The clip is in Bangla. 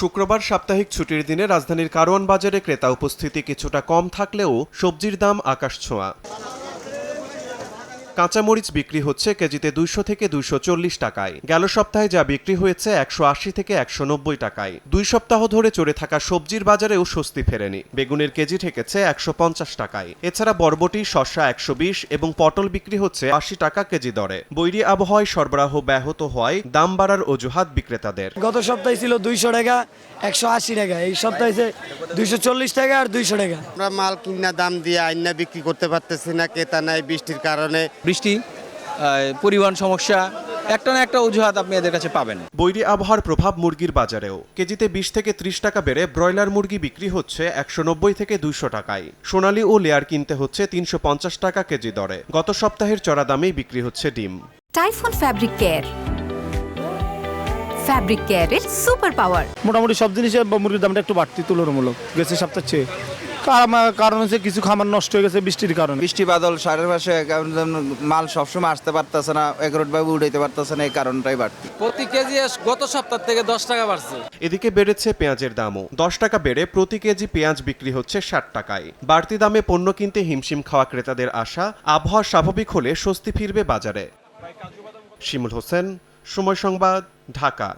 শুক্রবার সাপ্তাহিক ছুটির দিনে রাজধানীর কারওয়ান বাজারে ক্রেতা উপস্থিতি কিছুটা কম থাকলেও সবজির দাম আকাশছোঁয়া। কাঁচামরিচ বিক্রি হচ্ছে কেজিতে 200 থেকে 240 টাকায়। গেল সপ্তাহে যা বিক্রি হয়েছে 180 থেকে 190 টাকায়। 2 সপ্তাহ ধরে চড়ে থাকা সবজির বাজারেও স্বস্তি ফেরেনি। বেগুনের কেজি ঠেকেছে 150 টাকায়। এছাড়া বরবটি, শসা 120 এবং পটল বিক্রি হচ্ছে 80 টাকা কেজি দরে। বৈরী আবহাওয়ায় সরবরাহ ব্যাহত হওয়ায় দাম বাড়ার অজুহাত বিক্রেতাদের। গত সপ্তাহে ছিল 200 টাকা, 180 টাকা, এই সপ্তাহে 240 টাকা আর 200 টাকা। আমরা মাল কিনা দাম দিয়ে আইনা বিক্রি করতে পারতেছি না, ক্রেতা নাই বৃষ্টির কারণে। বৃষ্টি, পরিবহন সমস্যা, একটা না একটা অজুহাত আপনি এদের কাছে পাবেন। বৈরী আবহাওয়ার প্রভাব মুরগির বাজারেও। কেজিতে 20 থেকে 30 টাকা বেড়ে ব্রয়লার মুরগি বিক্রি হচ্ছে 190 থেকে 200 টাকায়। সোনালী ও লেয়ার কিনতে হচ্ছে 350 টাকা কেজি দরে। গত সপ্তাহের চড়া দামেই বিক্রি হচ্ছে ডিম। টাইফুন ফ্যাব্রিক কেয়ার, ফ্যাব্রিক কেয়ারের সুপার পাওয়ার। মোটামুটি সব জিনিসের মুরগির দামটা একটু বাড়তি তুলনামূলক গেছে সপ্তাহের চেয়ে। কারণ হচ্ছে কিছু খামার নষ্ট হয়ে গেছে বৃষ্টির কারণে। বৃষ্টি বাদল সারের পাশে মাল সবসময় আসতে পারতেছে না, একরোটভাবে উঠাইতে পারতেছে না, এই কারণটাই বাড়তি। প্রতি কেজি গত সপ্তাহ থেকে 10 টাকা বাড়ছে। এদিকে বেড়েছে পেঁয়াজের দামও। 10 টাকা বেড়ে প্রতি কেজি পেঁয়াজ বিক্রি হচ্ছে 60 টাকায়। বাড়তি দামে পণ্য কিনতে হিমশিম খাওয়া ক্রেতাদের আশা, আবহাওয়া স্বাভাবিক হলে স্বস্তি ফিরবে বাজারে। শিমুল হোসেন, সময় সংবাদ, ঢাকা।